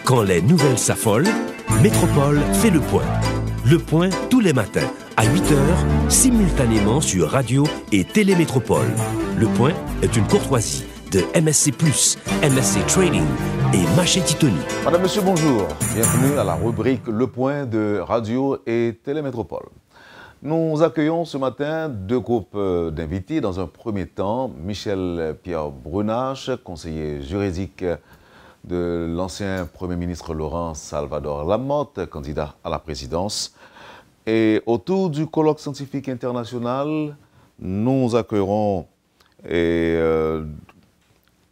Quand les nouvelles s'affolent, Métropole fait le point. Le point tous les matins, à 8h, simultanément sur Radio et Télémétropole. Le point est une courtoisie de MSC+, MSC Trading et Maché Titoni. Madame, Monsieur, bonjour. Bienvenue à la rubrique Le Point de Radio et Télémétropole. Nous accueillons ce matin deux groupes d'invités. Dans un premier temps, Michel-Pierre Brunache, conseiller juridique de l'ancien Premier ministre Laurent Salvador Lamotte, candidat à la présidence. Et autour du colloque scientifique international, nous accueillerons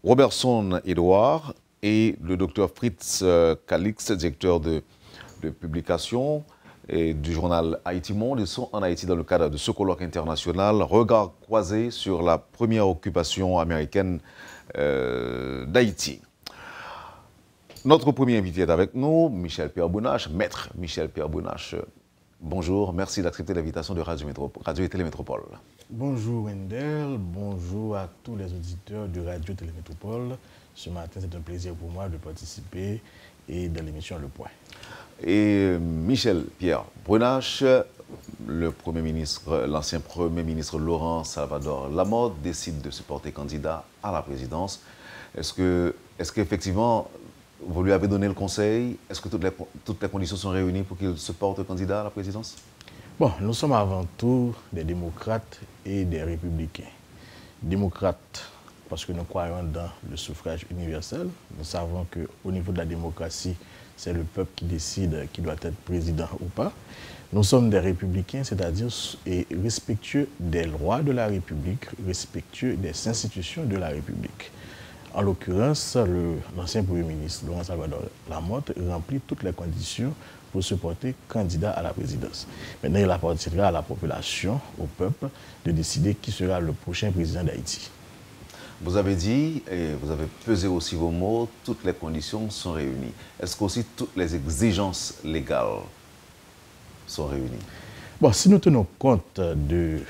Robertson Edouard et le docteur Fritz Calix, directeur de publication et du journal Haïti Monde. Ils sont en Haïti dans le cadre de ce colloque international, regard croisé sur la première occupation américaine d'Haïti. Notre premier invité est avec nous, Michel-Pierre Brunache, maître Michel-Pierre Brunache. Bonjour, merci d'accepter l'invitation de Radio et Télémétropole. Bonjour Wendell, bonjour à tous les auditeurs de Radio Télémétropole. Ce matin, c'est un plaisir pour moi de participer et dans l'émission Le Point. Et Michel-Pierre Brunache, l'ancien Premier ministre Laurent Salvador Lamotte décide de se porter candidat à la présidence. Est-ce qu'effectivement, vous lui avez donné le conseil? Est-ce que toutes les conditions sont réunies pour qu'il se porte candidat à la présidence? Bon, nous sommes avant tout des démocrates et des républicains. Démocrates, parce que nous croyons dans le suffrage universel. Nous savons qu'au niveau de la démocratie, c'est le peuple qui décide qui doit être président ou pas. Nous sommes des républicains, c'est-à-dire respectueux des lois de la République, respectueux des institutions de la République. En l'occurrence, l'ancien Premier ministre, Laurent Salvador Lamotte, remplit toutes les conditions pour se porter candidat à la présidence. Maintenant, il appartiendra à la population, au peuple, de décider qui sera le prochain président d'Haïti. Vous avez dit, et vous avez pesé aussi vos mots, toutes les conditions sont réunies. Est-ce qu'aussi toutes les exigences légales sont réunies? Bon, si nous tenons compte du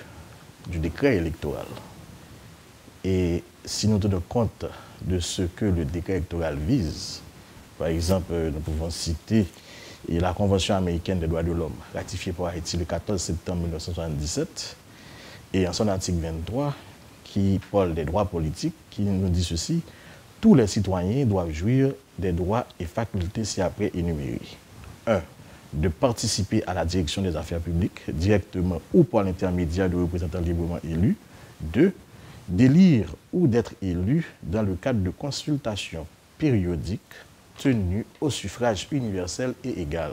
décret électoral et si nous tenons compte de ce que le décret électoral vise, par exemple, nous pouvons citer la Convention américaine des droits de l'homme, ratifiée par Haïti le 14 septembre 1977, et en son article 23, qui parle des droits politiques, qui nous dit ceci: tous les citoyens doivent jouir des droits et facultés ci-après énumérés. 1. De participer à la direction des affaires publiques, directement ou par l'intermédiaire de représentants librement élus. 2. D'élire ou d'être élu dans le cadre de consultations périodiques tenues au suffrage universel et égal,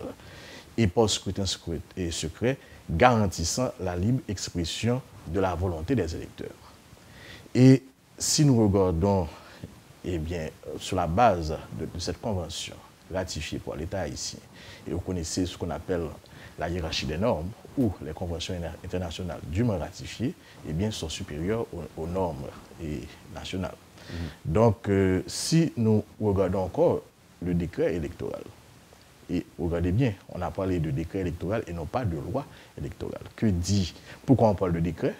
et par scrutin secret, garantissant la libre expression de la volonté des électeurs. Et si nous regardons, sur la base de cette convention ratifiée par l'État haïtien, et vous connaissez ce qu'on appelle la hiérarchie des normes, ou les conventions internationales dûment ratifiées, sont supérieures aux normes nationales. Donc, si nous regardons encore le décret électoral, et regardez bien, on a parlé de décret électoral et non pas de loi électorale. Pourquoi on parle de décret?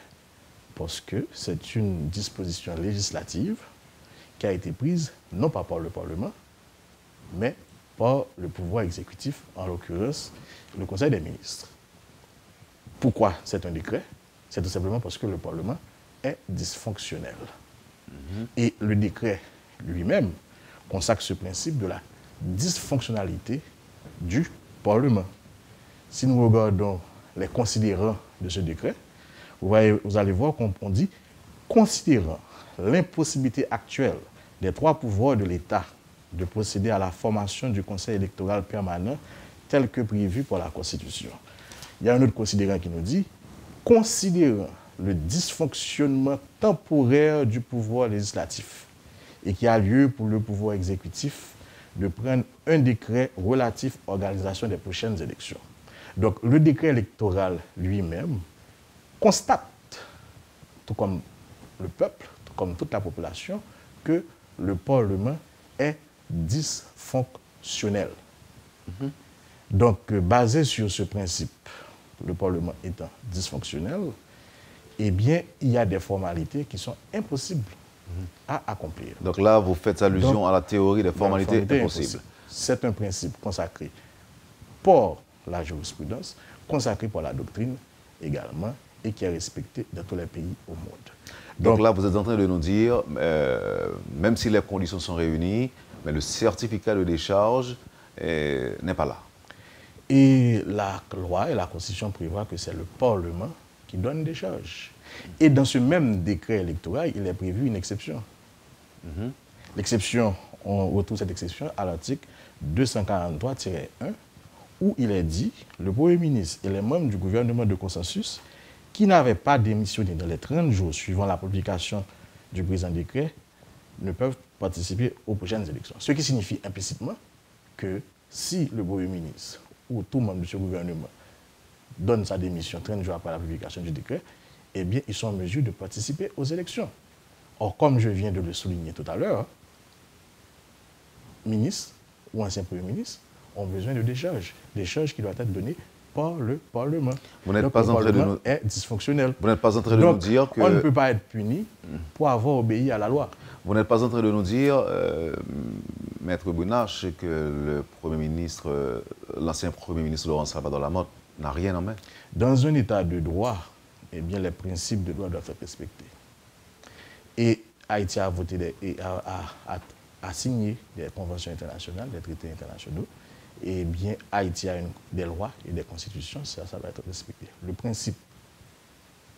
Parce que c'est une disposition législative qui a été prise non pas par le Parlement, mais par le pouvoir exécutif, en l'occurrence le Conseil des ministres. Pourquoi c'est un décret? C'est tout simplement parce que le Parlement est dysfonctionnel. Et le décret lui-même consacre ce principe de la dysfonctionnalité du Parlement. Si nous regardons les considérants de ce décret, vous allez voir qu'on dit « considérant l'impossibilité actuelle des trois pouvoirs de l'État de procéder à la formation du Conseil électoral permanent tel que prévu par la Constitution ». Il y a un autre considérant qui nous dit « considérant le dysfonctionnement temporaire du pouvoir législatif et qui a lieu pour le pouvoir exécutif de prendre un décret relatif à l'organisation des prochaines élections ». Donc le décret électoral lui-même constate, tout comme le peuple, tout comme toute la population, que le Parlement est dysfonctionnel. Donc, basé sur ce principe, le Parlement étant dysfonctionnel, il y a des formalités qui sont impossibles à accomplir. Donc là, vous faites allusion à la théorie des formalités impossibles. c'est un principe consacré par la jurisprudence, consacré par la doctrine également, et qui est respecté dans tous les pays au monde. Donc là, vous êtes en train de nous dire, même si les conditions sont réunies, mais le certificat de décharge n'est pas là. Et la loi et la Constitution prévoient que c'est le Parlement qui donne des charges. Et dans ce même décret électoral, il est prévu une exception. L'exception, on retrouve cette exception à l'article 243-1, où il est dit le Premier ministre et les membres du gouvernement de consensus qui n'avaient pas démissionné dans les 30 jours suivant la publication du présent décret ne peuvent participer aux prochaines élections. Ce qui signifie implicitement que si le Premier ministre ou tout membre de ce gouvernement donne sa démission 30 jours après la publication du décret, eh bien, ils sont en mesure de participer aux élections. Or, comme je viens de le souligner tout à l'heure, ministres ou anciens premiers ministres ont besoin de décharges qui doivent être données par le Parlement. Vous n'êtes pas en train de nous... est dysfonctionnel. Vous n'êtes pas en train de nous dire que... on ne peut pas être puni pour avoir obéi à la loi. Vous n'êtes pas en train de nous dire, Maître Bounache, que le Premier ministre, l'ancien Premier ministre Laurent Salvador Lamotte n'a rien en main. Dans un État de droit, eh bien, les principes de droit doivent être respectés. Et Haïti a voté a signé des conventions internationales, des traités internationaux. Et bien, Haïti a des lois et des constitutions, ça va être respecté. Le principe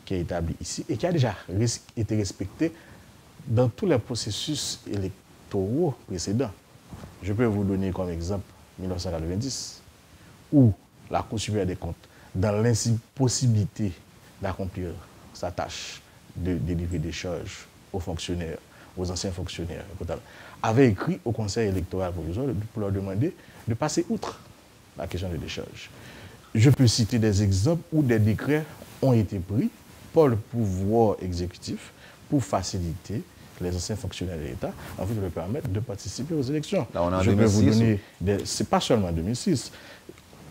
qui est établi ici et qui a déjà été respecté dans tous les processus électoraux précédents. Je peux vous donner comme exemple 1990, où la Cour supérieure des comptes, dans l'impossibilité d'accomplir sa tâche de délivrer des charges aux fonctionnaires, aux anciens fonctionnaires, avait écrit au Conseil électoral provisoire pour leur demander de passer outre la question de décharge. Je peux citer des exemples où des décrets ont été pris par le pouvoir exécutif pour faciliter les anciens fonctionnaires de l'État en vue de leur permettre de participer aux élections. Là, on a je peux vous donner, c'est pas seulement en 2006,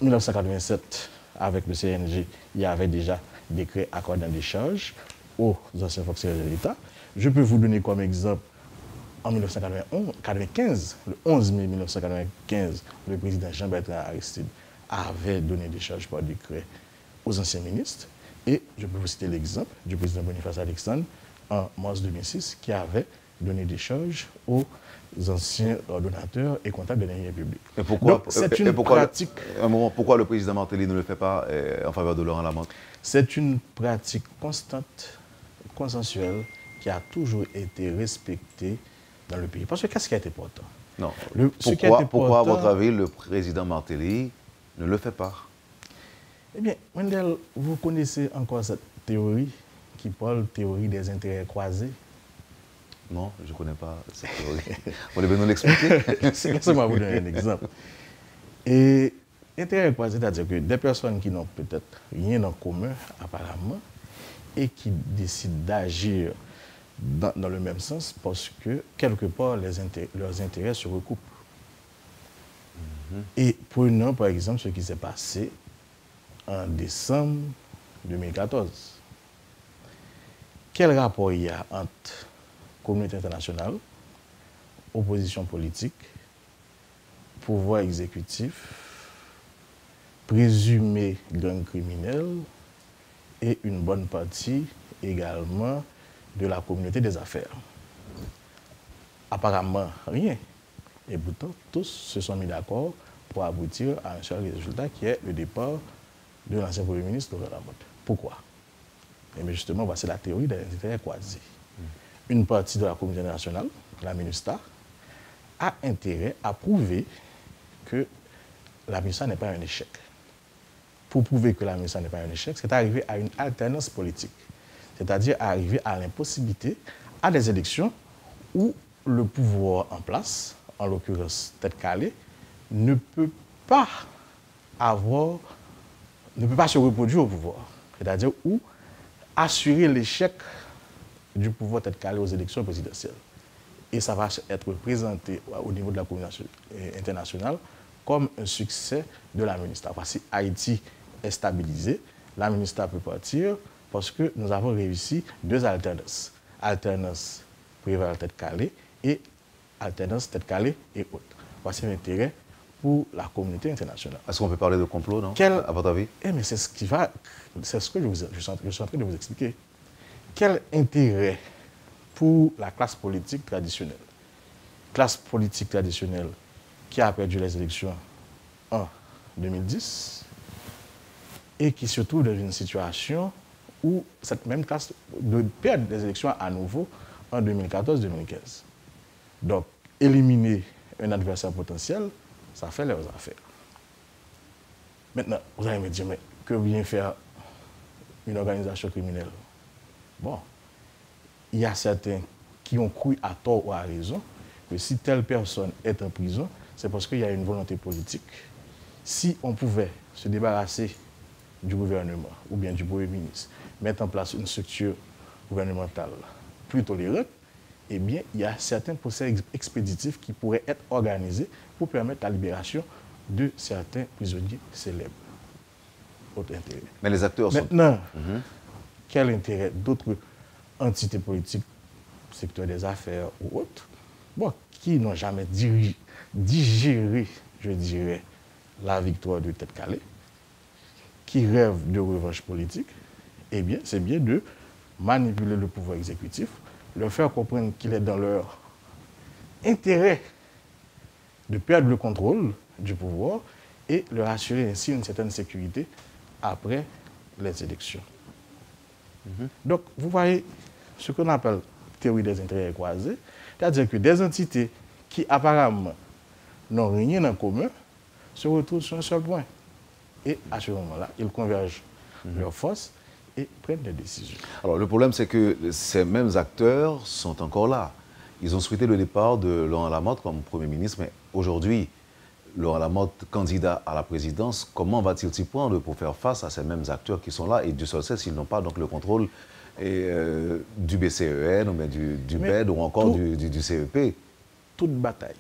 1987, avec le CNG, il y avait déjà des décrets accordant des charges aux anciens fonctionnaires de l'État. Je peux vous donner comme exemple, en 1995, le 11 mai 1995, le président Jean-Bertrand Aristide avait donné des charges par décret aux anciens ministres. Et je peux vous citer l'exemple du président Boniface Alexandre en mars 2006 qui avait donné des charges aux anciens ordonnateurs et comptables de la République. Et pourquoi, donc, c'est une pratique... pourquoi le président Martelly ne le fait pas en faveur de Laurent Lamotte? C'est une pratique constante, consensuelle, qui a toujours été respectée dans le pays. Parce que qu'est-ce qui a été important? Non. Pourquoi, à votre avis, le président Martelly ne le fait pas? Eh bien, Wendell, vous connaissez encore cette théorie qui parle théorie des intérêts croisés? Non, je ne connais pas cette théorie. Vous voulez nous l'expliquer? Laissez-moi vous donner un exemple. Et intérêts croisés, c'est-à-dire que des personnes qui n'ont peut-être rien en commun, apparemment, et qui décident d'agir dans le même sens parce que, quelque part, leurs intérêts se recoupent. Et prenons, par exemple, ce qui s'est passé en décembre 2014. Quel rapport il y a entre communauté internationale, opposition politique, pouvoir exécutif, présumé gang criminel et une bonne partie également de la communauté des affaires? Apparemment, rien. Et pourtant, tous se sont mis d'accord pour aboutir à un seul résultat qui est le départ de l'ancien Premier ministre Laurent Lamotte. Pourquoi? Et bien justement, voici la théorie des intérêts croisés. Une partie de la communauté internationale, la MINUSTAH, a intérêt à prouver que la MINUSTAH n'est pas un échec. Pour prouver que la MINUSTAH n'est pas un échec, c'est arriver à une alternance politique. C'est-à-dire arriver à l'impossibilité à des élections où le pouvoir en place, en l'occurrence tête calée, ne peut pas se reproduire au pouvoir. C'est-à-dire où assurer l'échec du pouvoir tête calée aux élections présidentielles. Et ça va être présenté au niveau de la communauté internationale comme un succès de la MINUSTAH. Si Haïti est stabilisé, la MINUSTAH peut partir parce que nous avons réussi deux alternances. Alternance préval tête calée et alternance tête calée et autres. Voici l'intérêt pour la communauté internationale. Est-ce qu'on peut parler de complot, non? À votre avis? Mais c'est ce que je suis en train de vous expliquer. Quel intérêt pour la classe politique traditionnelle? Classe politique traditionnelle qui a perdu les élections en 2010 et qui se trouve dans une situation où cette même classe de perdre des élections à nouveau en 2014-2015. Donc, éliminer un adversaire potentiel, ça fait leurs affaires. Maintenant, vous allez me dire, mais que vient faire une organisation criminelle? Bon, il y a certains qui ont cru à tort ou à raison que si telle personne est en prison, c'est parce qu'il y a une volonté politique. Si on pouvait se débarrasser du gouvernement ou bien du Premier ministre, mettre en place une structure gouvernementale plus tolérante, eh bien, il y a certains procès expéditifs qui pourraient être organisés pour permettre la libération de certains prisonniers célèbres. Autre intérêt. Mais les acteurs Maintenant, quel intérêt d'autres entités politiques, secteur des affaires ou autres, bon, qui n'ont jamais digéré, je dirais, la victoire de Tête-Calais, qui rêvent de revanche politique, eh bien, c'est bien de manipuler le pouvoir exécutif, leur faire comprendre qu'il est dans leur intérêt de perdre le contrôle du pouvoir et leur assurer ainsi une certaine sécurité après les élections. Donc, vous voyez ce qu'on appelle théorie des intérêts croisés, c'est-à-dire que des entités qui apparemment n'ont rien en commun se retrouvent sur un seul point. Et à ce moment-là, ils convergent leurs forces et prennent des décisions. Alors, le problème, c'est que ces mêmes acteurs sont encore là. Ils ont souhaité le départ de Laurent Lamotte comme Premier ministre, mais aujourd'hui, Laurent Lamotte, candidat à la présidence, comment va-t-il s'y prendre pour faire face à ces mêmes acteurs qui sont là et du seul sait s'ils n'ont pas donc le contrôle du BCEN ou bien du BED ou encore du CEP? Toute bataille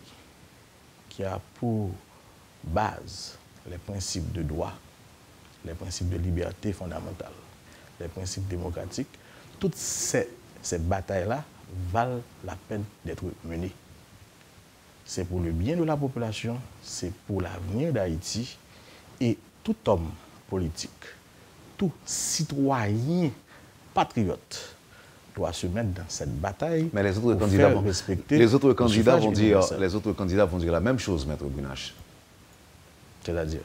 qui a pour base les principes de droit, les principes de liberté fondamentale, les principes démocratiques, toutes ces batailles-là valent la peine d'être menées. C'est pour le bien de la population, c'est pour l'avenir d'Haïti. Et tout homme politique, tout citoyen patriote doit se mettre dans cette bataille. Mais les autres candidats vont dire la même chose, Maître Bunache. C'est-à-dire?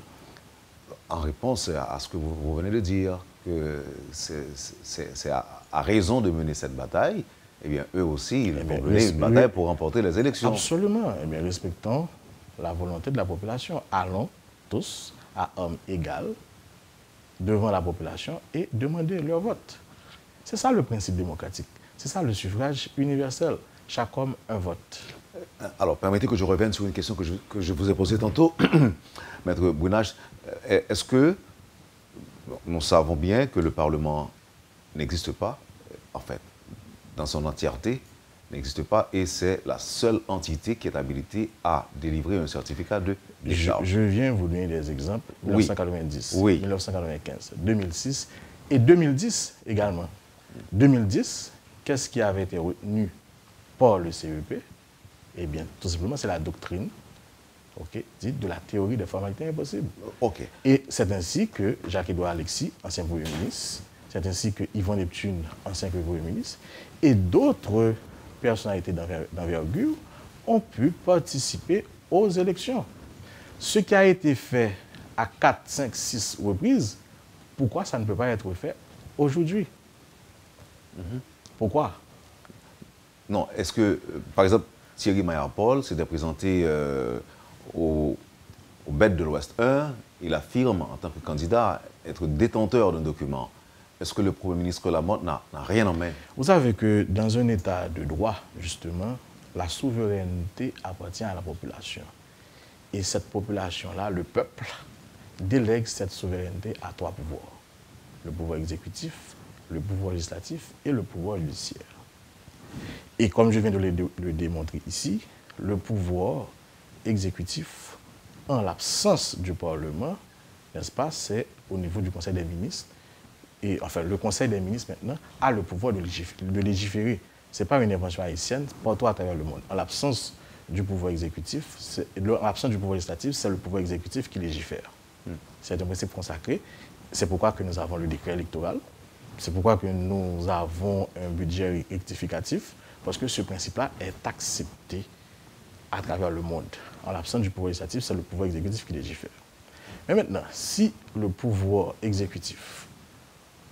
En réponse à ce que vous venez de dire, que c'est à raison de mener cette bataille, eh bien, eux aussi, ils vont mener une bataille pour remporter les élections. Absolument. Eh bien, respectons la volonté de la population. Allons tous à hommes égaux devant la population et demandez leur vote. C'est ça le principe démocratique. C'est ça le suffrage universel. Chaque homme, un vote. Alors, permettez que je revienne sur une question que je vous ai posée tantôt, Maître Bunache. Est-ce que nous savons bien que le Parlement n'existe pas, en fait, dans son entièreté, n'existe pas, et c'est la seule entité qui est habilitée à délivrer un certificat de décharge. Je viens vous donner des exemples. 1990, oui. 1995, 2006 et 2010 également. 2010, qu'est-ce qui avait été retenu par le CEP? Eh bien, tout simplement, c'est la doctrine dite de la théorie des formalités impossibles. Et c'est ainsi que Jacques-Édouard Alexis, ancien Premier ministre, c'est ainsi que Yvon Neptune, ancien Premier ministre, et d'autres personnalités d'envergure ont pu participer aux élections. Ce qui a été fait à 4, 5, 6 reprises, pourquoi ça ne peut pas être fait aujourd'hui? Pourquoi? Non, est-ce que, par exemple, Thierry Mayar-Paul s'était présenté au BED de l'Ouest 1, il affirme en tant que candidat être détenteur d'un document. Est-ce que le Premier ministre Lamotte n'a rien en main? Vous savez que dans un état de droit, justement, la souveraineté appartient à la population. Et cette population-là, le peuple, délègue cette souveraineté à 3 pouvoirs. Le pouvoir exécutif, le pouvoir législatif et le pouvoir judiciaire. Et comme je viens de le démontrer ici, le pouvoir exécutif, en l'absence du Parlement, n'est-ce pas, c'est au niveau du Conseil des ministres. Et enfin, le Conseil des ministres, maintenant, a le pouvoir de légiférer. Ce n'est pas une invention haïtienne, partout à travers le monde. En l'absence du pouvoir exécutif, en l'absence du pouvoir législatif, c'est le pouvoir exécutif qui légifère. C'est un principe consacré. C'est pourquoi que nous avons le décret électoral. C'est pourquoi que nous avons un budget rectificatif, parce que ce principe-là est accepté à travers le monde. En l'absence du pouvoir législatif, c'est le pouvoir exécutif qui légifère. Mais maintenant, si le pouvoir exécutif,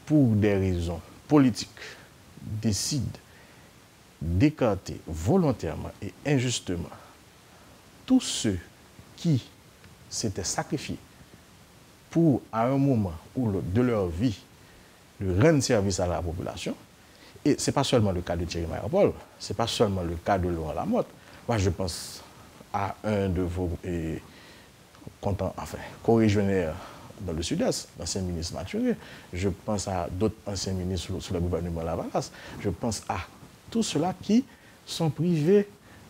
pour des raisons politiques, décide d'écarter volontairement et injustement tous ceux qui s'étaient sacrifiés pour, à un moment ou l'autre de leur vie, de rendre service à la population, et ce n'est pas seulement le cas de Thierry Mayapol, ce n'est pas seulement le cas de Laurent Lamotte. Moi, je pense à un de vos co-régionnaires dans le Sud-Est, l'ancien ministre Mathurin. Je pense à d'autres anciens ministres sous le gouvernement Lavalas. Je pense à tous ceux-là qui sont privés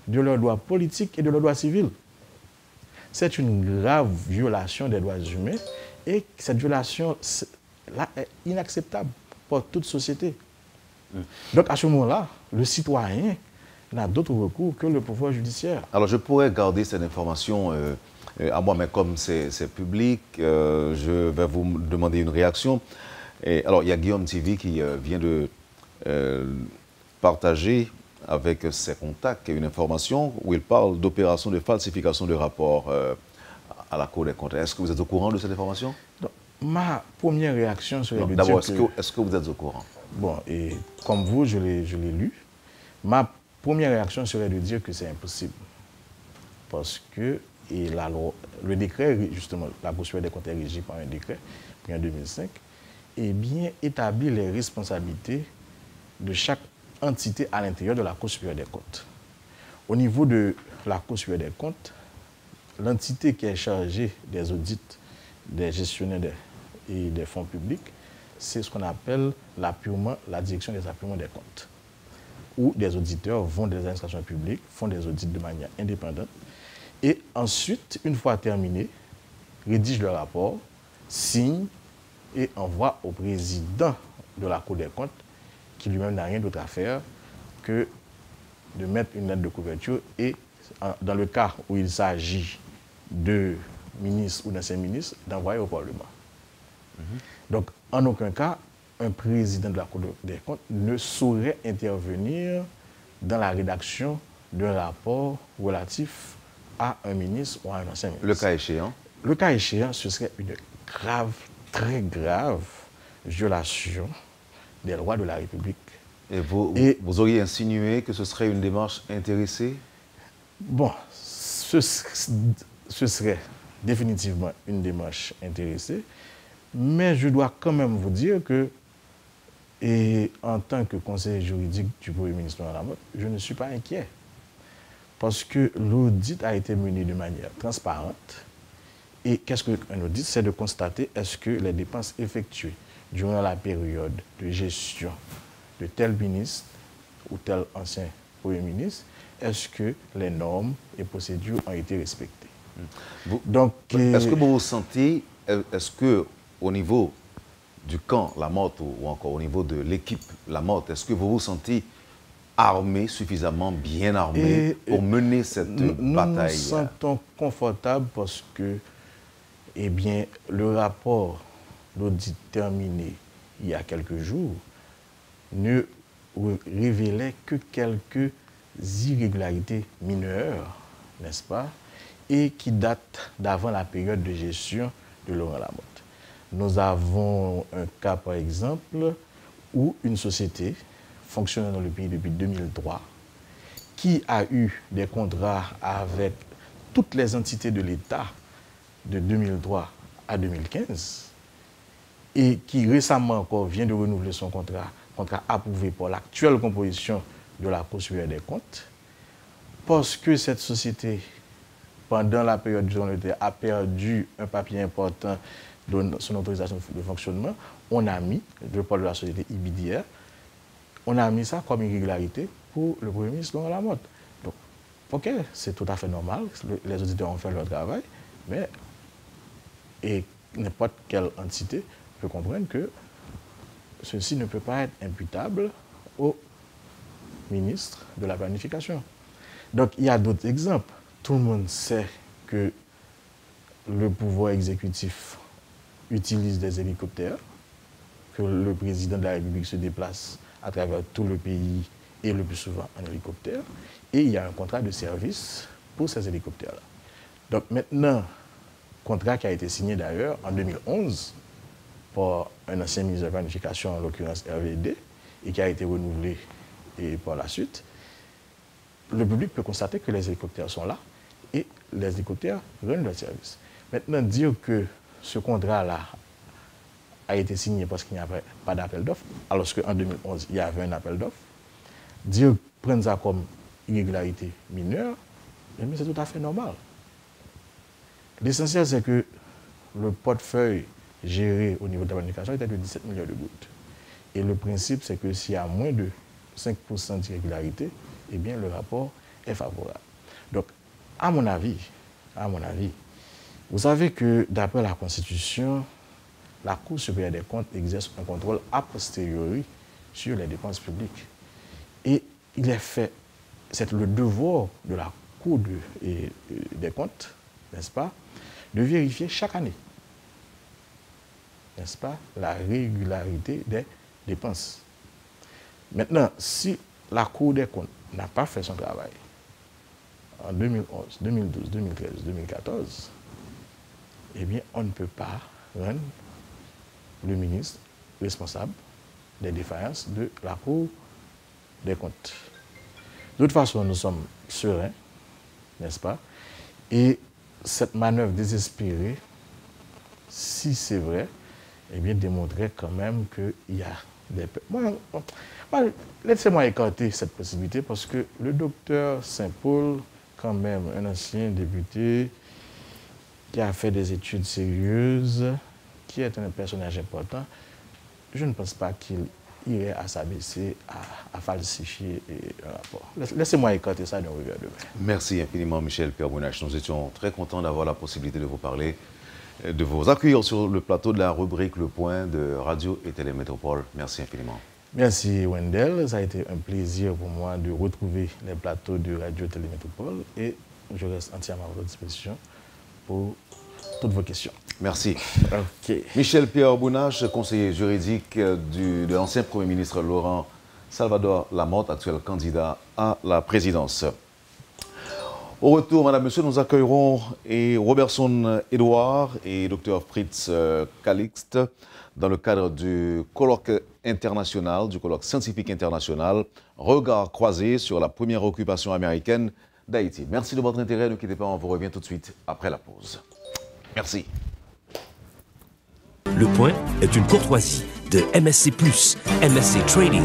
de leurs droits politiques et de leurs droits civils. C'est une grave violation des droits humains et cette violation-là est inacceptable pour toute société. Donc à ce moment-là, le citoyen n'a d'autre recours que le pouvoir judiciaire. Alors je pourrais garder cette information à moi, mais comme c'est public, je vais vous demander une réaction. Alors il y a Guillaume TV qui vient de partager avec ses contacts une information où il parle d'opération de falsification de rapports à la Cour des comptes. Est-ce que vous êtes au courant de cette information? Donc, ma première réaction serait de dire d'abord, est-ce que vous êtes au courant? Bon, et comme vous, je l'ai lu. Ma première réaction serait de dire que c'est impossible. Parce que le décret, justement, la Cour supérieure des comptes est régie par un décret pris en 2005, et bien établit les responsabilités de chaque entité à l'intérieur de la Cour supérieure des comptes. Au niveau de la Cour supérieure des comptes, l'entité qui est chargée des audits des gestionnaires et des fonds publics, c'est ce qu'on appelle la direction des apurements des comptes, où des auditeurs vont des administrations publiques, font des audits de manière indépendante, et ensuite, une fois terminé, rédigent le rapport, signent et envoient au président de la Cour des comptes, qui lui-même n'a rien d'autre à faire que de mettre une lettre de couverture et, dans le cas où il s'agit de ministres ou d'anciens ministres, d'envoyer au Parlement. Donc, en aucun cas, un président de la Cour des comptes ne saurait intervenir dans la rédaction d'un rapport relatif à un ministre ou à un ancien ministre. Le cas échéant? Le cas échéant, ce serait une grave, très grave violation des lois de la République. Et vous auriez insinué que ce serait une démarche intéressée? Bon, ce serait définitivement une démarche intéressée, mais je dois quand même vous dire que, et en tant que conseiller juridique du Premier ministre Lamotte, je ne suis pas inquiet. Parce que l'audit a été mené de manière transparente. Et qu'est-ce qu'un audit? C'est de constater est-ce que les dépenses effectuées durant la période de gestion de tel ministre ou tel ancien Premier ministre, est-ce que les normes et procédures ont été respectées? Donc, est-ce que vous vous sentez, est-ce que au niveau du camp Lamotte ou encore au niveau de l'équipe Lamotte, est-ce que vous vous sentez armé, suffisamment bien armé pour mener cette bataille? Nous nous sentons confortables parce que, eh bien, le rapport d'audit terminé il y a quelques jours ne révélait que quelques irrégularités mineures, n'est-ce pas, et qui datent d'avant la période de gestion de Laurent Lamotte. Nous avons un cas, par exemple, où une société fonctionnant dans le pays depuis 2003, qui a eu des contrats avec toutes les entités de l'État de 2003 à 2015, et qui récemment encore vient de renouveler son contrat approuvé par l'actuelle composition de la Cour supérieure des comptes, parce que cette société, pendant la période du a perdu un papier important de son autorisation de fonctionnement, on a mis, le pôle de la société IBDR, on a mis ça comme irrégularité pour le Premier ministre Laurent Lamotte. Donc, ok, c'est tout à fait normal, les auditeurs ont fait leur travail, mais n'importe quelle entité peut comprendre que ceci ne peut pas être imputable au ministre de la Planification. Donc, il y a d'autres exemples. Tout le monde sait que le pouvoir exécutif utilise des hélicoptères, que le président de la République se déplace à travers tout le pays et le plus souvent en hélicoptère. Et il y a un contrat de service pour ces hélicoptères-là. Donc maintenant, contrat qui a été signé d'ailleurs en 2011 par un ancien ministre de la Planification, en l'occurrence RVD, et qui a été renouvelé et par la suite, le public peut constater que les hélicoptères sont là et les hélicoptères rendent leur service. Maintenant, dire que ce contrat-là a été signé parce qu'il n'y avait pas d'appel d'offres, alors qu'en 2011, il y avait un appel d'offres, dire prendre ça comme irrégularité mineure, mais c'est tout à fait normal. L'essentiel, c'est que le portefeuille géré au niveau de la planification était de 17 milliards de gouttes. Et le principe, c'est que s'il y a moins de 5% d'irrégularité, eh bien, le rapport est favorable. Donc, à mon avis, vous savez que d'après la Constitution, la Cour supérieure des comptes exerce un contrôle a posteriori sur les dépenses publiques. Et il est fait, c'est le devoir de la Cour des comptes, n'est-ce pas, de vérifier chaque année, n'est-ce pas, la régularité des dépenses. Maintenant, si la Cour des comptes n'a pas fait son travail en 2011, 2012, 2013, 2014, eh bien, on ne peut pas rendre le ministre responsable des défaillances de la Cour des comptes. De toute façon, nous sommes sereins, n'est-ce pas? Et cette manœuvre désespérée, si c'est vrai, eh bien, démontrait quand même qu'il y a des... Laissez-moi écarter cette possibilité parce que le docteur Saint-Paul, quand même, un ancien député qui a fait des études sérieuses, qui est un personnage important, je ne pense pas qu'il irait à s'abaisser à falsifier un rapport. Laissez-moi écarter ça d'un revers de main. Merci infiniment, Michel Pierre-Bounache. Nous étions très contents d'avoir la possibilité de vous parler, de vous accueillir sur le plateau de la rubrique Le Point de Radio et Télémétropole. Merci infiniment. Merci Wendell, ça a été un plaisir pour moi de retrouver les plateaux de Radio Télémétropole et je reste entièrement à votre disposition pour toutes vos questions. Merci. Okay. Michel Pierre-Bounache, conseiller juridique de l'ancien Premier ministre Laurent Salvador Lamotte, actuel candidat à la présidence. Au retour, Madame, Monsieur, nous accueillerons Robertson Edouard et Dr Fritz Calixte dans le cadre du colloque international, du colloque scientifique international, Regard croisé sur la première occupation américaine d'Haïti. Merci de votre intérêt, ne quittez pas, on vous revient tout de suite après la pause. Merci. Le Point est une courtoisie de MSC+, MSC Trading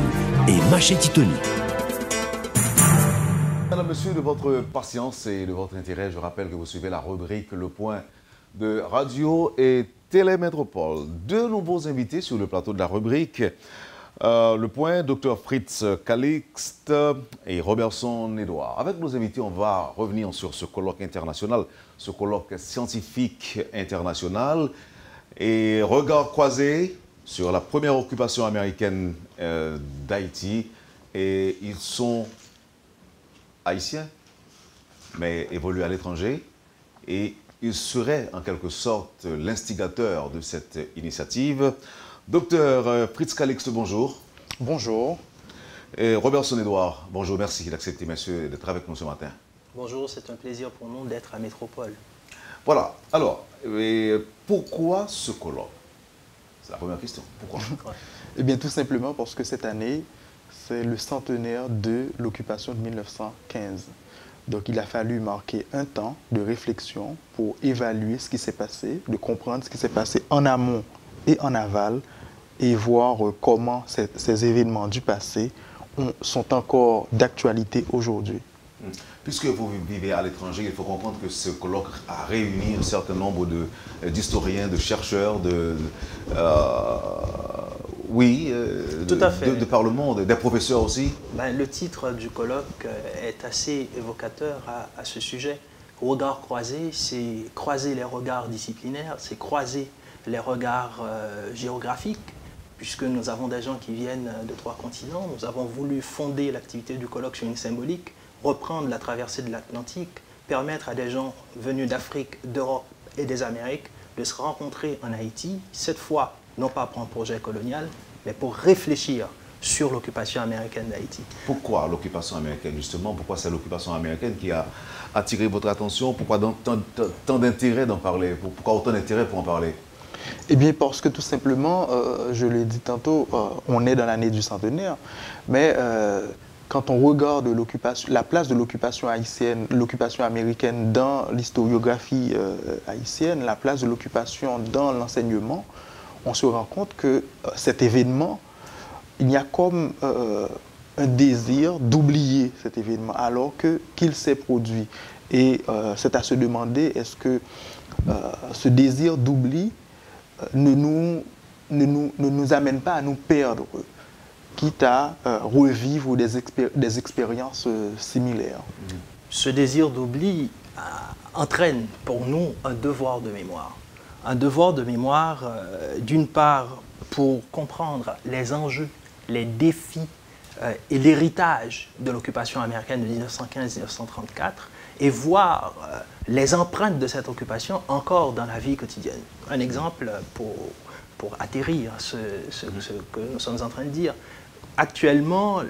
et Machete Tony. Madame, Monsieur, de votre patience et de votre intérêt, je rappelle que vous suivez la rubrique Le Point de Radio et Télémétropole. Deux nouveaux invités sur le plateau de la rubrique. Le Point, Dr Fritz Calixte et Robertson Edouard. Avec nos invités, on va revenir sur ce colloque international, ce colloque scientifique international et regard croisé sur la première occupation américaine d'Haïti. Et ils sont haïtiens, mais évoluent à l'étranger. Et ils seraient en quelque sorte l'instigateur de cette initiative. Docteur Fritz Calixte, bonjour. Bonjour. Et Robertson Edouard, bonjour, merci d'accepter, messieurs, d'être avec nous ce matin. Bonjour, c'est un plaisir pour nous d'être à Métropole. Voilà, alors, pourquoi ce colloque? C'est la première question, pourquoi? Eh bien, tout simplement parce que cette année, c'est le centenaire de l'occupation de 1915. Donc, il a fallu marquer un temps de réflexion pour évaluer ce qui s'est passé, de comprendre ce qui s'est passé en amont et en aval, et voir comment ces événements du passé sont encore d'actualité aujourd'hui. Puisque vous vivez à l'étranger, il faut comprendre que ce colloque a réuni un certain nombre d'historiens, de chercheurs, tout à fait. De par le monde, des professeurs aussi. Ben, le titre du colloque est assez évocateur à ce sujet. Regard croisé, c'est croiser les regards disciplinaires, c'est croiser les regards géographiques, puisque nous avons des gens qui viennent de 3 continents. Nous avons voulu fonder l'activité du colloque sur une symbolique. reprendre la traversée de l'Atlantique, permettre à des gens venus d'Afrique, d'Europe et des Amériques de se rencontrer en Haïti, cette fois, non pas pour un projet colonial, mais pour réfléchir sur l'occupation américaine d'Haïti. Pourquoi l'occupation américaine, justement? Pourquoi c'est l'occupation américaine qui a attiré votre attention? Pourquoi tant d'intérêt d'en parler? Pourquoi autant d'intérêt pour en parler? Eh bien, parce que tout simplement, je l'ai dit tantôt, on est dans l'année du centenaire, mais quand on regarde la place de l'occupation haïtienne, l'occupation américaine dans l'historiographie haïtienne, la place de l'occupation dans l'enseignement, on se rend compte que cet événement, il y a comme un désir d'oublier cet événement alors qu'il s'est produit. Et c'est à se demander, est-ce que ce désir d'oubli ne nous amène pas à nous perdre, quitte à revivre des expériences similaires. Ce désir d'oubli entraîne pour nous un devoir de mémoire. Un devoir de mémoire, d'une part, pour comprendre les enjeux, les défis et l'héritage de l'occupation américaine de 1915-1934 et voir les empreintes de cette occupation encore dans la vie quotidienne. Un exemple pour atterrir ce que nous sommes en train de dire. Actuellement,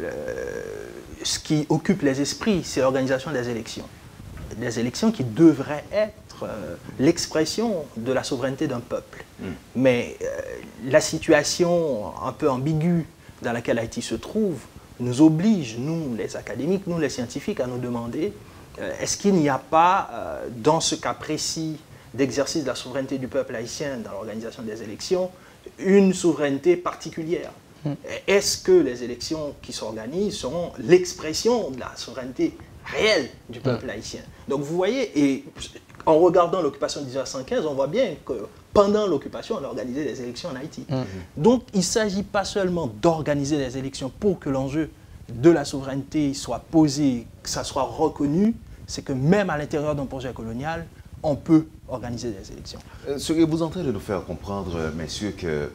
ce qui occupe les esprits, c'est l'organisation des élections. Des élections qui devraient être l'expression de la souveraineté d'un peuple. Mais la situation un peu ambiguë dans laquelle Haïti se trouve nous oblige, nous les académiques, nous les scientifiques, à nous demander est-ce qu'il n'y a pas, dans ce cas précis d'exercice de la souveraineté du peuple haïtien dans l'organisation des élections, une souveraineté particulière? Est-ce que les élections qui s'organisent seront l'expression de la souveraineté réelle du peuple haïtien? Donc vous voyez, et en regardant l'occupation de 1915, on voit bien que pendant l'occupation, on a organisé des élections en Haïti. Donc il ne s'agit pas seulement d'organiser des élections pour que l'enjeu de la souveraineté soit posé, que ça soit reconnu, c'est que même à l'intérieur d'un projet colonial, on peut organiser des élections. Ce que vous êtes en train de nous faire comprendre, messieurs, que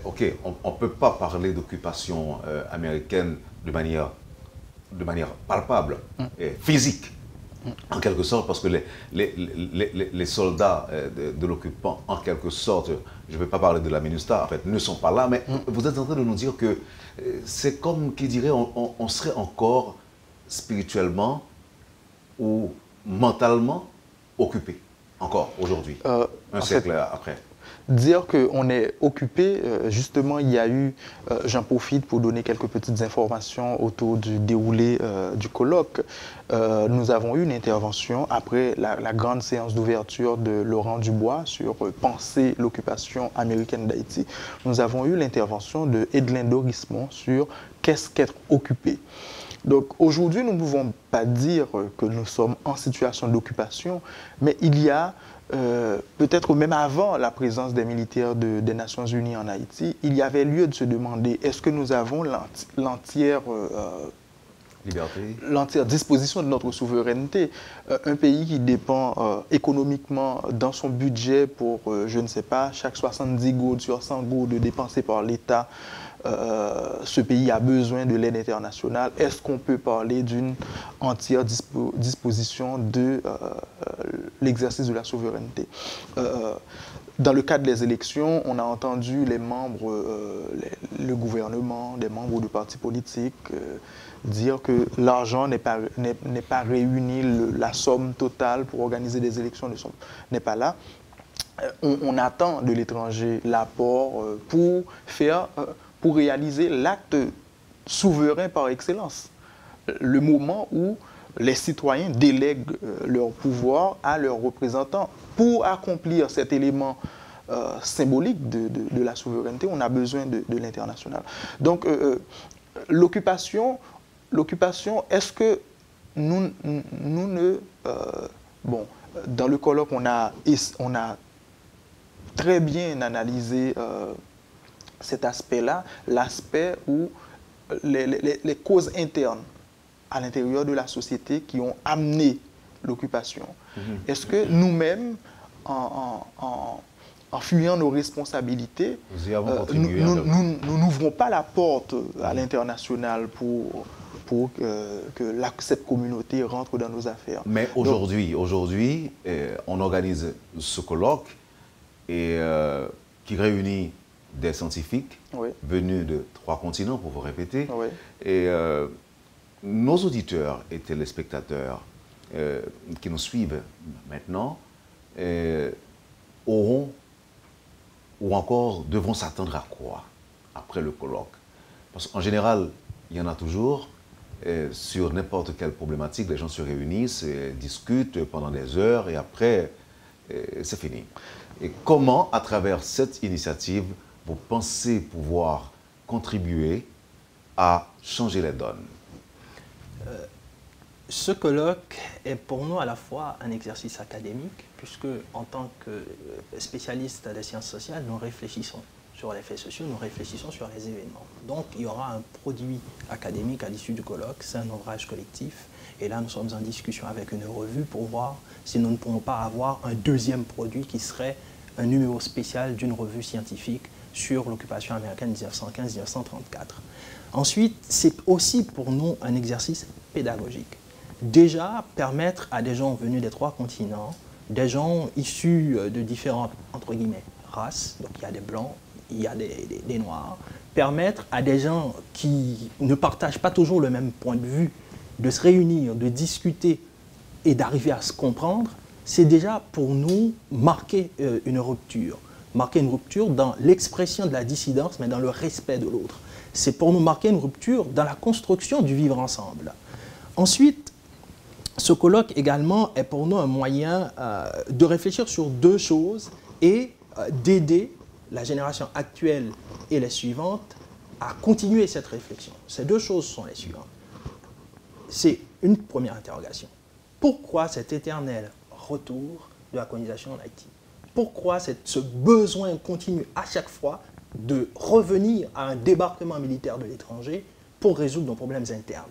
OK, on ne peut pas parler d'occupation américaine de manière palpable, physique, en quelque sorte, parce que les soldats de l'occupant, en quelque sorte, je ne vais pas parler de la MINUSTAH, en fait, ne sont pas là, mais vous êtes en train de nous dire que c'est comme qui dirait, on serait encore spirituellement ou mentalement occupé, encore aujourd'hui, un siècle après. Dire qu'on est occupé, justement, il y a eu, j'en profite pour donner quelques petites informations autour du déroulé du colloque. Nous avons eu une intervention après la grande séance d'ouverture de Laurent Dubois sur penser l'occupation américaine d'Haïti. Nous avons eu l'intervention de Edlin Dorismont sur qu'est-ce qu'être occupé. Donc aujourd'hui, nous ne pouvons pas dire que nous sommes en situation d'occupation, mais il y a peut-être même avant la présence des militaires des Nations Unies en Haïti, il y avait lieu de se demander est-ce que nous avons l'entière disposition de notre souveraineté. Un pays qui dépend économiquement dans son budget pour, je ne sais pas, chaque 70 gouttes sur 100 gouttes dépensées par l'État, ce pays a besoin de l'aide internationale. Est-ce qu'on peut parler d'une entière disposition de l'exercice de la souveraineté? Dans le cadre des élections, on a entendu les membres, le gouvernement, des membres de partis politiques dire que l'argent n'est pas réuni, la somme totale pour organiser des élections n'est pas là. On attend de l'étranger l'apport pour réaliser l'acte souverain par excellence. Le moment où les citoyens délèguent leur pouvoir à leurs représentants. Pour accomplir cet élément symbolique de la souveraineté, on a besoin de l'international. Donc, l'occupation, est-ce que nous ne... bon, dans le colloque, on a très bien analysé cet aspect-là, l'aspect où les causes internes à l'intérieur de la société qui ont amené l'occupation. Est-ce que nous-mêmes, en en fuyant nos responsabilités, contribué, nous n'ouvrons pas la porte à l'international pour que cette communauté rentre dans nos affaires. Mais aujourd'hui, on organise ce colloque et, qui réunit des scientifiques venus de 3 continents, pour vous répéter. Oui. Et nos auditeurs et téléspectateurs qui nous suivent maintenant auront ou encore devront s'attendre à quoi après le colloque? Parce qu'en général, il y en a toujours. Sur n'importe quelle problématique, les gens se réunissent, discutent pendant des heures et après, c'est fini. Et comment, à travers cette initiative, vous pensez pouvoir contribuer à changer les donnes? Ce colloque est pour nous à la fois un exercice académique, puisque en tant que spécialistes des sciences sociales, nous réfléchissons sur les faits sociaux, nous réfléchissons sur les événements. Donc il y aura un produit académique à l'issue du colloque, c'est un ouvrage collectif. Et là, nous sommes en discussion avec une revue pour voir si nous ne pourrons pas avoir un deuxième produit qui serait un numéro spécial d'une revue scientifique sur l'occupation américaine 1915-1934. Ensuite, c'est aussi pour nous un exercice pédagogique. Déjà, permettre à des gens venus des 3 continents, des gens issus de différentes, entre guillemets, races, donc il y a des blancs, il y a des noirs, permettre à des gens qui ne partagent pas toujours le même point de vue de se réunir, de discuter et d'arriver à se comprendre, c'est déjà pour nous marquer une rupture. Marquer une rupture dans l'expression de la dissidence, mais dans le respect de l'autre. C'est pour nous marquer une rupture dans la construction du vivre ensemble. Ensuite, ce colloque également est pour nous un moyen de réfléchir sur 2 choses et d'aider la génération actuelle et les suivantes à continuer cette réflexion. Ces 2 choses sont les suivantes. C'est une première interrogation. Pourquoi cet éternel retour de la colonisation en Haïti? Pourquoi ce besoin continu à chaque fois de revenir à un débarquement militaire de l'étranger pour résoudre nos problèmes internes?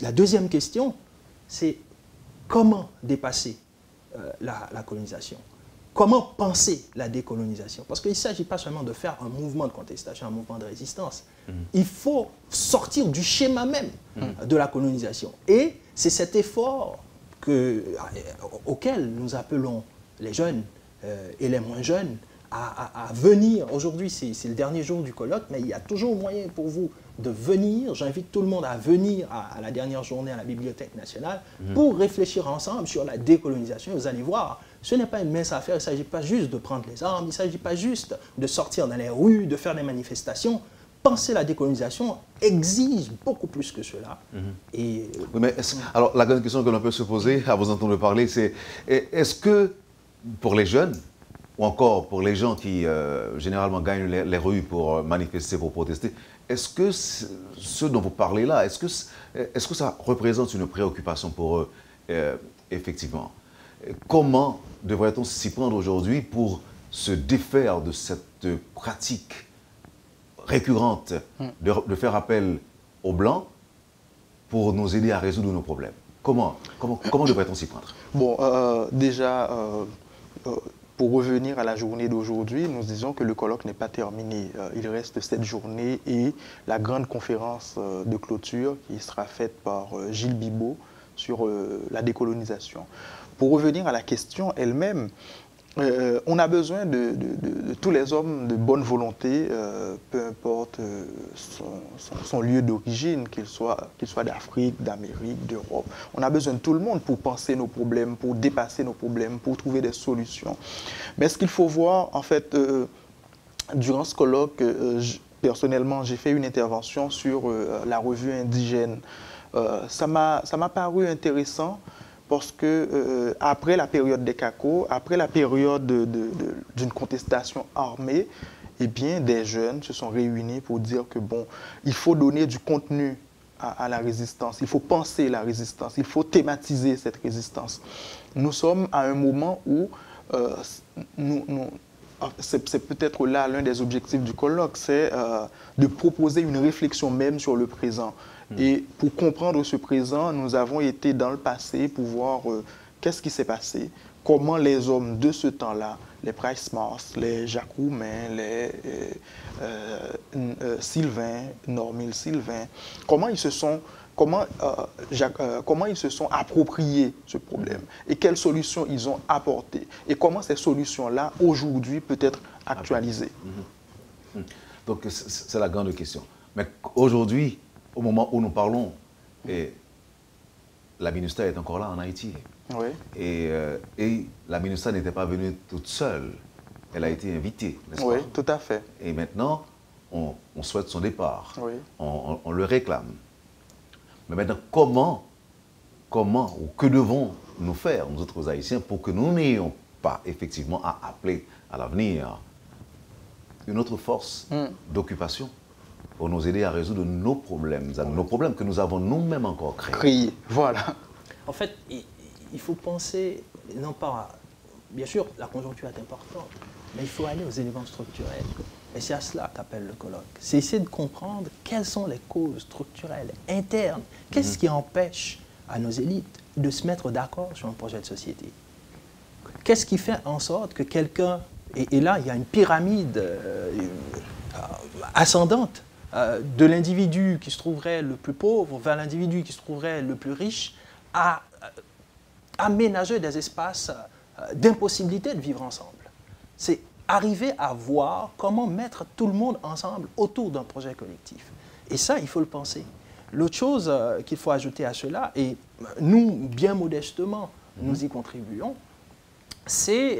La deuxième question, c'est comment dépasser la colonisation? Comment penser la décolonisation? Parce qu'il ne s'agit pas seulement de faire un mouvement de contestation, un mouvement de résistance. Il faut sortir du schéma même de la colonisation. Et c'est cet effort auquel nous appelons les jeunes et les moins jeunes à venir. Aujourd'hui, c'est le dernier jour du colloque, mais il y a toujours moyen pour vous de venir. J'invite tout le monde à venir à la dernière journée à la Bibliothèque nationale pour réfléchir ensemble sur la décolonisation. Et vous allez voir, ce n'est pas une mince affaire. Il ne s'agit pas juste de prendre les armes, il ne s'agit pas juste de sortir dans les rues, de faire des manifestations. Penser la décolonisation exige beaucoup plus que cela. Et, oui, mais alors, la grande question que l'on peut se poser à vous entendre parler, c'est est-ce que pour les jeunes, ou encore pour les gens qui généralement gagnent les rues pour manifester, pour protester, est-ce que ce dont vous parlez là, est-ce que ça représente une préoccupation pour eux, effectivement? Comment devrait-on s'y prendre aujourd'hui pour se défaire de cette pratique récurrente de faire appel aux Blancs pour nous aider à résoudre nos problèmes? Comment devrait-on s'y prendre? Bon, déjà, pour revenir à la journée d'aujourd'hui, nous disons que le colloque n'est pas terminé. Il reste cette journée et la grande conférence de clôture qui sera faite par Gilles Bibeau sur la décolonisation. Pour revenir à la question elle-même, on a besoin de tous les hommes de bonne volonté, peu importe son lieu d'origine, qu'il soit d'Afrique, d'Amérique, d'Europe. On a besoin de tout le monde pour penser nos problèmes, pour dépasser nos problèmes, pour trouver des solutions. Mais ce qu'il faut voir, en fait, durant ce colloque, personnellement, j'ai fait une intervention sur la revue indigène. Ça m'a paru intéressant. Parce que après la période des cacos, après la période d'une contestation armée, eh bien, des jeunes se sont réunis pour dire que bon, il faut donner du contenu à la résistance, il faut penser la résistance, il faut thématiser cette résistance. Nous sommes à un moment où c'est peut-être là l'un des objectifs du colloque, c'est de proposer une réflexion même sur le présent. Et pour comprendre ce présent, nous avons été dans le passé pour voir qu'est-ce qui s'est passé, comment les hommes de ce temps-là, les Price Mars, les Jacques Roumain, les Sylvain, Normil Sylvain, comment ils se sont appropriés ce problème et quelles solutions ils ont apportées et comment ces solutions-là, aujourd'hui, peuvent être actualisées. Donc, c'est la grande question. Mais aujourd'hui, au moment où nous parlons, la MINUSTAH est encore là en Haïti. Oui. Et la MINUSTAH n'était pas venue toute seule. Elle a été invitée, n'est-ce pas? Oui, tout à fait. Et maintenant, on souhaite son départ. Oui. On le réclame. Mais maintenant, comment ou que devons-nous faire, nous autres Haïtiens, pour que nous n'ayons pas effectivement à appeler à l'avenir une autre force d'occupation pour nous aider à résoudre nos problèmes que nous avons nous-mêmes encore créés. Voilà. En fait, il faut penser, non pas, bien sûr, la conjoncture est importante, mais il faut aller aux éléments structurels. Et c'est à cela qu'appelle le colloque. C'est essayer de comprendre quelles sont les causes structurelles, internes. Qu'est-ce qui empêche à nos élites de se mettre d'accord sur un projet de société? Qu'est-ce qui fait en sorte que quelqu'un... Et là, il y a une pyramide ascendante de l'individu qui se trouverait le plus pauvre vers l'individu qui se trouverait le plus riche à aménager des espaces d'impossibilité de vivre ensemble. C'est arriver à voir comment mettre tout le monde ensemble autour d'un projet collectif. Et ça, il faut le penser. L'autre chose qu'il faut ajouter à cela, et nous, bien modestement, nous y contribuons, c'est,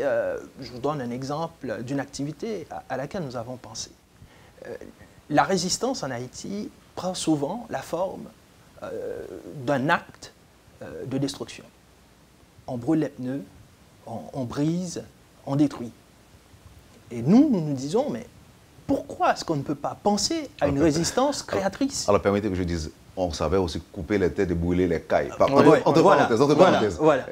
je vous donne un exemple d'une activité à laquelle nous avons pensé. La résistance en Haïti prend souvent la forme d'un acte de destruction. On brûle les pneus, on brise, on détruit. Et nous nous disons, mais pourquoi est-ce qu'on ne peut pas penser à une résistance créatrice? Alors permettez que je dise, on savait aussi couper les têtes et brûler les cailles. Entre parenthèses. Voilà.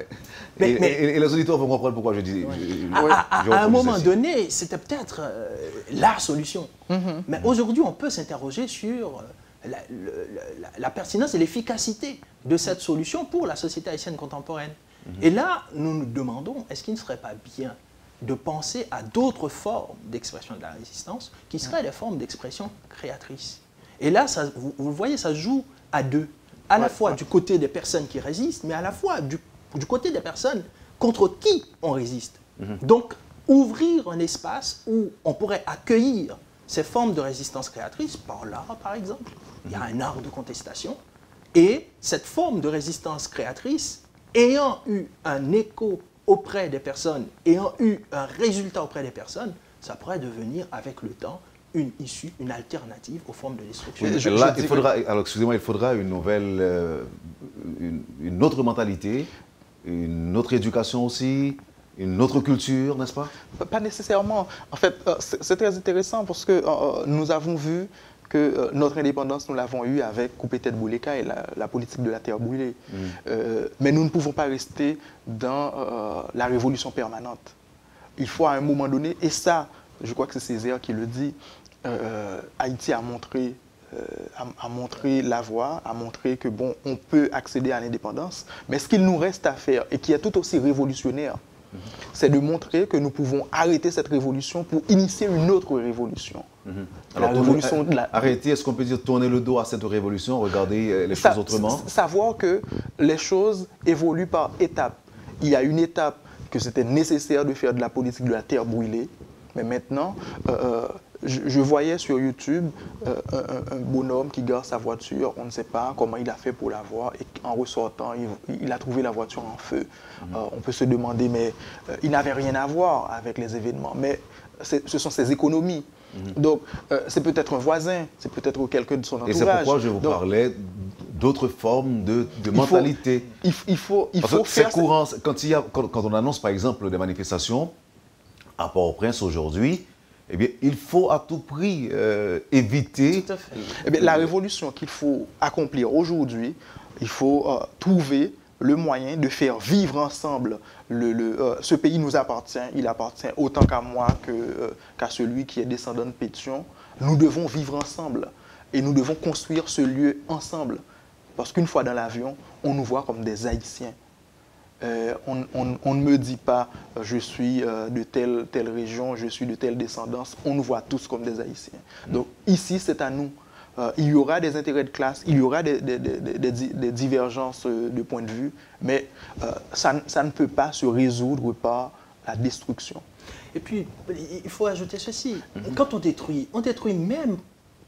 Et les auditeurs vont comprendre pourquoi je dis... À un moment donné, c'était peut-être la solution. Mais aujourd'hui, on peut s'interroger sur la pertinence et l'efficacité de cette solution pour la société haïtienne contemporaine. Et là, nous nous demandons, est-ce qu'il ne serait pas bien de penser à d'autres formes d'expression de la résistance qui seraient des formes d'expression créatrices? Et là, vous le voyez, ça joue à deux. À la fois du côté des personnes qui résistent, mais à la fois du côté des personnes contre qui on résiste. Donc, ouvrir un espace où on pourrait accueillir ces formes de résistance créatrice, par l'art par exemple. Il y a un art de contestation. Et cette forme de résistance créatrice, ayant eu un écho auprès des personnes, ayant eu un résultat auprès des personnes, ça pourrait devenir avec le temps une issue, une alternative aux formes de destruction. Il faudra une nouvelle, une autre mentalité, une autre éducation aussi, une autre culture, n'est-ce pas? Pas nécessairement. En fait, c'est très intéressant parce que nous avons vu que notre indépendance, nous l'avons eue avec couper tête brûlée et la politique de la terre brûlée. Mais nous ne pouvons pas rester dans la révolution permanente. Il faut à un moment donné, et ça, je crois que c'est Césaire qui le dit, Haïti a montré la voie, a montré que bon, on peut accéder à l'indépendance, mais ce qu'il nous reste à faire, et qui est tout aussi révolutionnaire, c'est de montrer que nous pouvons arrêter cette révolution pour initier une autre révolution. Alors, arrêter, est-ce qu'on peut dire tourner le dos à cette révolution, regarder les choses autrement? Savoir que les choses évoluent par étapes. Il y a une étape que c'était nécessaire de faire de la politique de la terre brûlée, mais maintenant, je voyais sur YouTube un bonhomme qui gare sa voiture, on ne sait pas comment il a fait pour l'avoir, et en ressortant, il a trouvé la voiture en feu. On peut se demander, mais il n'avait rien à voir avec les événements, mais ce sont ses économies. Donc, c'est peut-être un voisin, c'est peut-être quelqu'un de son entourage. Et c'est pourquoi je vous parlais d'autres formes de mentalité. Il faut faire... courant, quand on annonce, par exemple, des manifestations à Port-au-Prince aujourd'hui, eh bien, il faut à tout prix éviter... Tout à fait. Eh bien, la révolution qu'il faut accomplir aujourd'hui, il faut trouver le moyen de faire vivre ensemble. Ce pays nous appartient, il appartient autant qu'à moi qu'à celui qui est descendant de Pétion. Nous devons vivre ensemble et nous devons construire ce lieu ensemble. Parce qu'une fois dans l'avion, on nous voit comme des Haïtiens. On ne me dit pas je suis de telle région, je suis de telle descendance. On nous voit tous comme des Haïtiens. Donc ici, c'est à nous. Il y aura des intérêts de classe, il y aura des divergences de point de vue, mais ça ne peut pas se résoudre par la destruction. Et puis, il faut ajouter ceci. Quand on détruit même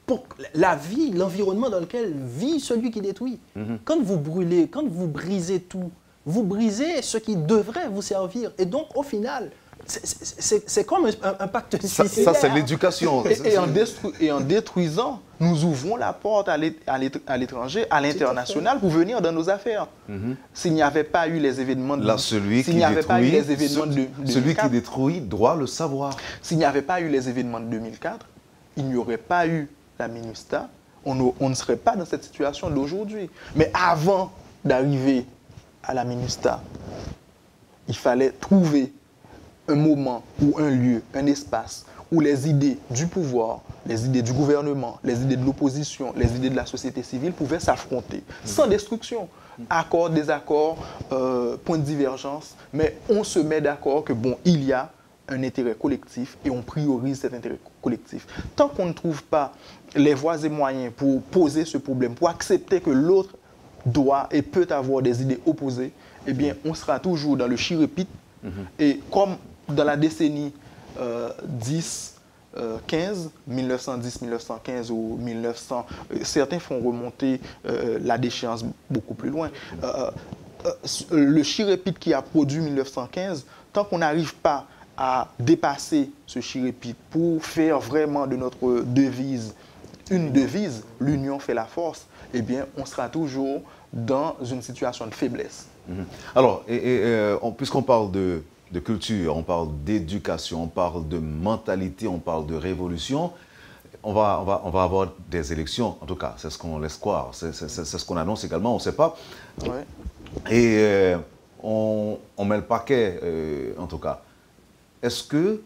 pour la vie, l'environnement dans lequel vit celui qui détruit. Quand vous brûlez, quand vous brisez tout, vous brisez ce qui devrait vous servir. Et donc, au final, c'est comme un pacte suicidaire. Ça c'est l'éducation. Et en détruisant, nous ouvrons la porte à l'étranger, à l'international, pour venir dans nos affaires. S'il n'y avait pas eu les événements de... Là, celui qui détruit doit le savoir. S'il n'y avait pas eu les événements de 2004, il n'y aurait pas eu la MINUSTAH, on ne serait pas dans cette situation d'aujourd'hui. Mais avant d'arriver à la MINUSTAH, il fallait trouver un moment ou un lieu, un espace où les idées du pouvoir, les idées du gouvernement, les idées de l'opposition, les idées de la société civile pouvaient s'affronter sans destruction. Accords, désaccords, points de divergence, mais on se met d'accord que bon, il y a un intérêt collectif et on priorise cet intérêt collectif. Tant qu'on ne trouve pas les voies et moyens pour poser ce problème, pour accepter que l'autre doit et peut avoir des idées opposées, eh bien, on sera toujours dans le chirépite. Et comme dans la décennie 1910-1915 ou 1900, certains font remonter la déchéance beaucoup plus loin. Le chirépite qui a produit 1915, tant qu'on n'arrive pas à dépasser ce chirépite pour faire vraiment de notre devise une devise, l'union fait la force, eh bien, on sera toujours dans une situation de faiblesse. Alors, puisqu'on parle de culture, on parle d'éducation, on parle de mentalité, on parle de révolution, on va avoir des élections, en tout cas, c'est ce qu'on laisse croire, c'est ce qu'on annonce également, on ne sait pas. Ouais. Et on met le paquet, en tout cas. Est-ce qu'il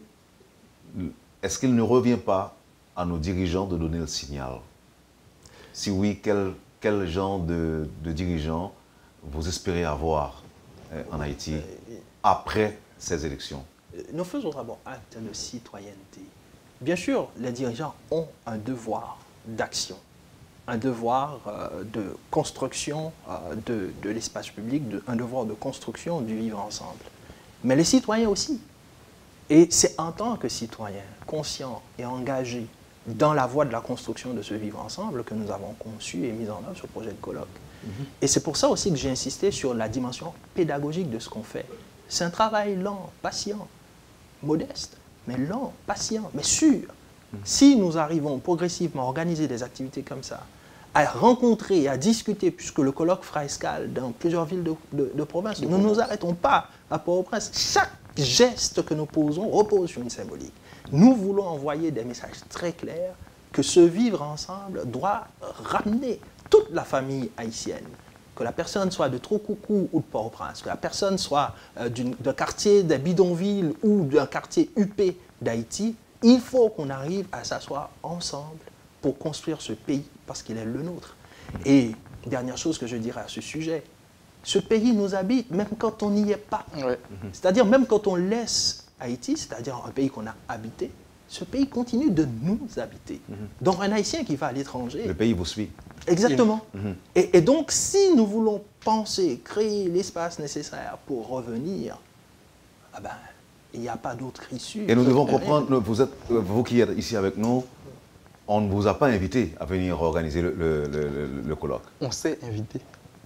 ne revient pas à nos dirigeants de donner le signal? Si oui, quel genre de dirigeants vous espérez avoir en Haïti après ces élections? Nous faisons d'abord acte de citoyenneté. Bien sûr, les dirigeants ont un devoir d'action, un devoir de construction de l'espace public, un devoir de construction du vivre ensemble. Mais les citoyens aussi. Et c'est en tant que citoyens conscients et engagés dans la voie de la construction de ce vivre ensemble que nous avons conçu et mis en œuvre ce projet de colloque. Et c'est pour ça aussi que j'ai insisté sur la dimension pédagogique de ce qu'on fait. C'est un travail lent, patient, modeste, mais lent, patient, mais sûr. Si nous arrivons progressivement à organiser des activités comme ça, à rencontrer et à discuter, puisque le colloque fera escale dans plusieurs villes de province, nous ne nous arrêtons pas à Port-au-Prince. Chaque geste que nous posons repose sur une symbolique. Nous voulons envoyer des messages très clairs que ce vivre ensemble doit ramener toute la famille haïtienne. Que la personne soit de Trocoucou ou de Port-au-Prince, que la personne soit d'un quartier des bidonvilles ou d'un quartier huppé d'Haïti, il faut qu'on arrive à s'asseoir ensemble pour construire ce pays, parce qu'il est le nôtre. Et dernière chose que je dirais à ce sujet, ce pays nous habite même quand on n'y est pas. Ouais. C'est-à-dire même quand on laisse Haïti, c'est-à-dire un pays qu'on a habité, ce pays continue de nous habiter. Donc un Haïtien qui va à l'étranger... Le pays vous suit. Exactement. Et donc si nous voulons penser, créer l'espace nécessaire pour revenir, ah ben, il n'y a pas d'autre issue. Et nous devons comprendre, vous qui êtes ici avec nous, on ne vous a pas invité à venir organiser le colloque. On s'est invité.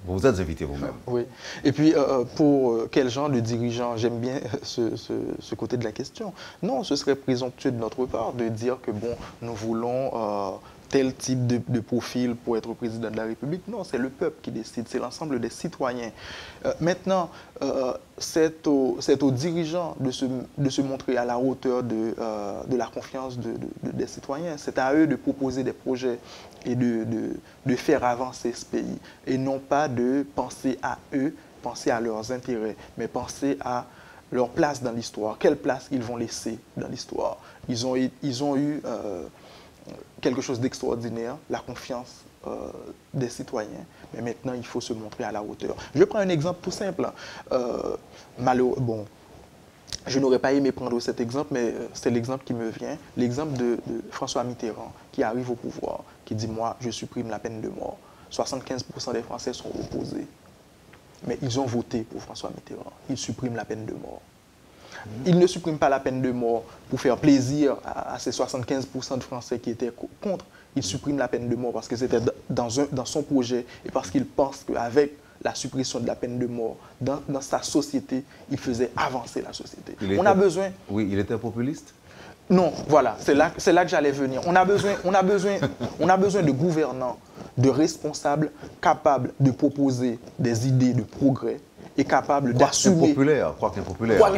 Vous vous êtes invité vous-même. Oui. Et puis, pour quel genre de dirigeant? J'aime bien ce côté de la question. Non, ce serait présomptueux de notre part de dire que, bon, nous voulons tel type de profil pour être président de la République. Non, c'est le peuple qui décide, c'est l'ensemble des citoyens. Maintenant, c'est aux dirigeants de se montrer à la hauteur de la confiance des citoyens. C'est à eux de proposer des projets et de faire avancer ce pays. Et non pas de penser à eux, penser à leurs intérêts, mais penser à leur place dans l'histoire. Quelle place ils vont laisser dans l'histoire? Ils ont eu quelque chose d'extraordinaire, la confiance des citoyens. Mais maintenant, il faut se montrer à la hauteur. Je prends un exemple tout simple. Je n'aurais pas aimé prendre cet exemple, mais c'est l'exemple qui me vient. L'exemple de François Mitterrand, qui arrive au pouvoir, qui dit « Moi, je supprime la peine de mort ». 75% des Français sont opposés. Mais ils ont voté pour François Mitterrand. Ils suppriment la peine de mort. Ils ne suppriment pas la peine de mort pour faire plaisir à ces 75% de Français qui étaient contre. Ils suppriment la peine de mort parce que c'était dans son projet et parce qu'ils pensent qu'avec la suppression de la peine de mort dans sa société, il faisait avancer la société. On a besoin... Oui, il était populiste? Non, voilà, c'est là que j'allais venir. On a besoin de gouvernants, de responsables capables de proposer des idées de progrès et capables d'assumer... Quoique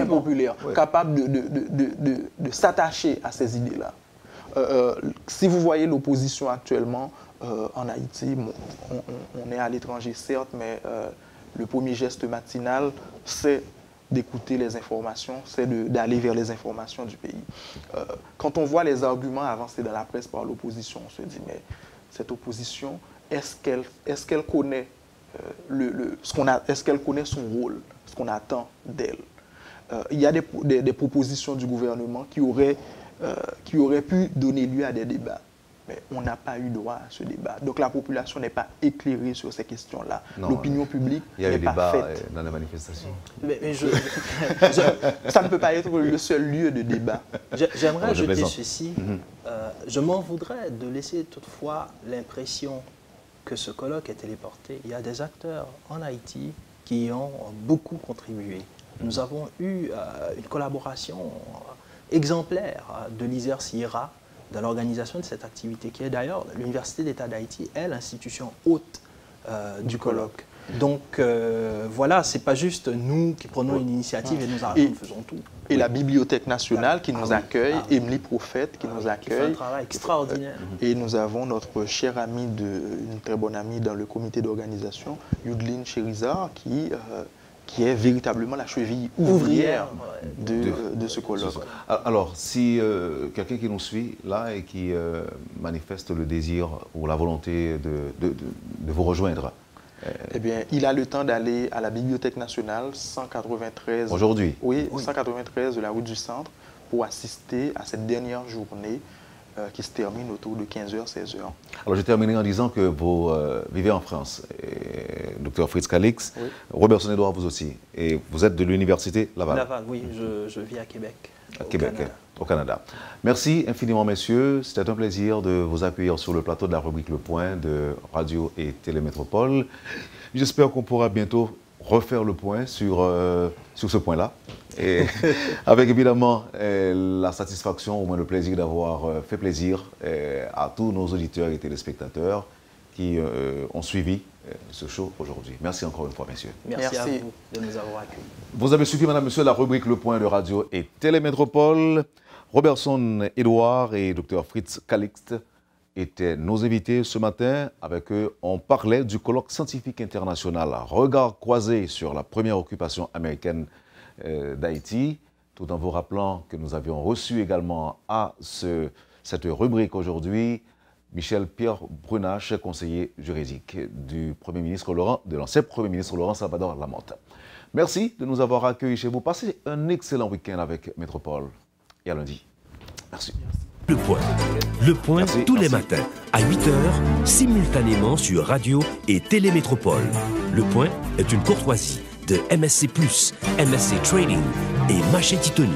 impopulaire. Oui. Capables de s'attacher à ces idées-là. Si vous voyez l'opposition actuellement en Haïti, on est à l'étranger certes, mais le premier geste matinal, c'est d'écouter les informations, c'est d'aller vers les informations du pays. Quand on voit les arguments avancés dans la presse par l'opposition, on se dit, mais cette opposition, est-ce qu'elle connaît est-ce qu'elle connaît son rôle, ce qu'on attend d'elle? Il y a des propositions du gouvernement qui auraient pu donner lieu à des débats. Mais on n'a pas eu droit à ce débat. Donc la population n'est pas éclairée sur ces questions-là. L'opinion publique n'est pas faite. Il y a eu débat dans les manifestations. Mais ça ne peut pas être le seul lieu de débat. J'aimerais ajouter ceci. Je m'en voudrais de laisser toutefois l'impression que ce colloque est téléporté. Il y a des acteurs en Haïti qui y ont beaucoup contribué. Nous avons eu une collaboration exemplaire de l'ISER Sierra dans l'organisation de cette activité, qui est d'ailleurs l'Université d'État d'Haïti est l'institution hôte du colloque. Donc voilà, ce n'est pas juste nous qui prenons une initiative et nous faisons tout. Et la Bibliothèque nationale qui nous accueille, Emily Prophète qui nous accueille. Qui fait un travail extraordinaire. Et nous avons notre chère amie, une très bonne amie dans le comité d'organisation, Yudline Cherizar, qui est véritablement la cheville ouvrière de ce colloque. Alors, si quelqu'un qui nous suit là et qui manifeste le désir ou la volonté de vous rejoindre, eh bien, il a le temps d'aller à la Bibliothèque nationale 193. Aujourd'hui? Oui, 193 de la route du Centre pour assister à cette dernière journée qui se termine autour de 15h, 16h. Alors, je terminerai en disant que vous vivez en France, Dr Fritz Calix, oui. Robertson Edouard, vous aussi, et vous êtes de l'Université Laval. Laval, oui, je vis à Québec. Au Canada. Merci infiniment, messieurs. C'était un plaisir de vous accueillir sur le plateau de la rubrique Le Point de Radio et Télémétropole. J'espère qu'on pourra bientôt refaire le point sur ce point-là. Et avec évidemment la satisfaction, au moins le plaisir d'avoir fait plaisir à tous nos auditeurs et téléspectateurs qui ont suivi ce show aujourd'hui. Merci encore une fois, messieurs. Merci à vous de nous avoir accueillis. Vous avez suivi, madame, monsieur, la rubrique Le Point de Radio et Télémétropole. Robertson Edouard et Dr Fritz Calix étaient nos invités ce matin. Avec eux, on parlait du colloque scientifique international Regard croisé sur la première occupation américaine d'Haïti, tout en vous rappelant que nous avions reçu également à cette rubrique aujourd'hui Michel Pierre Brunache, conseiller juridique de l'ancien Premier ministre Laurent Salvador Lamotte. Merci de nous avoir accueillis chez vous. Passez un excellent week-end avec Métropole. Et à lundi. Merci. Le Point Merci. Tous les matins à 8h, simultanément sur Radio et Télémétropole. Le Point est une courtoisie de MSC+, MSC Trading et Machete Tony.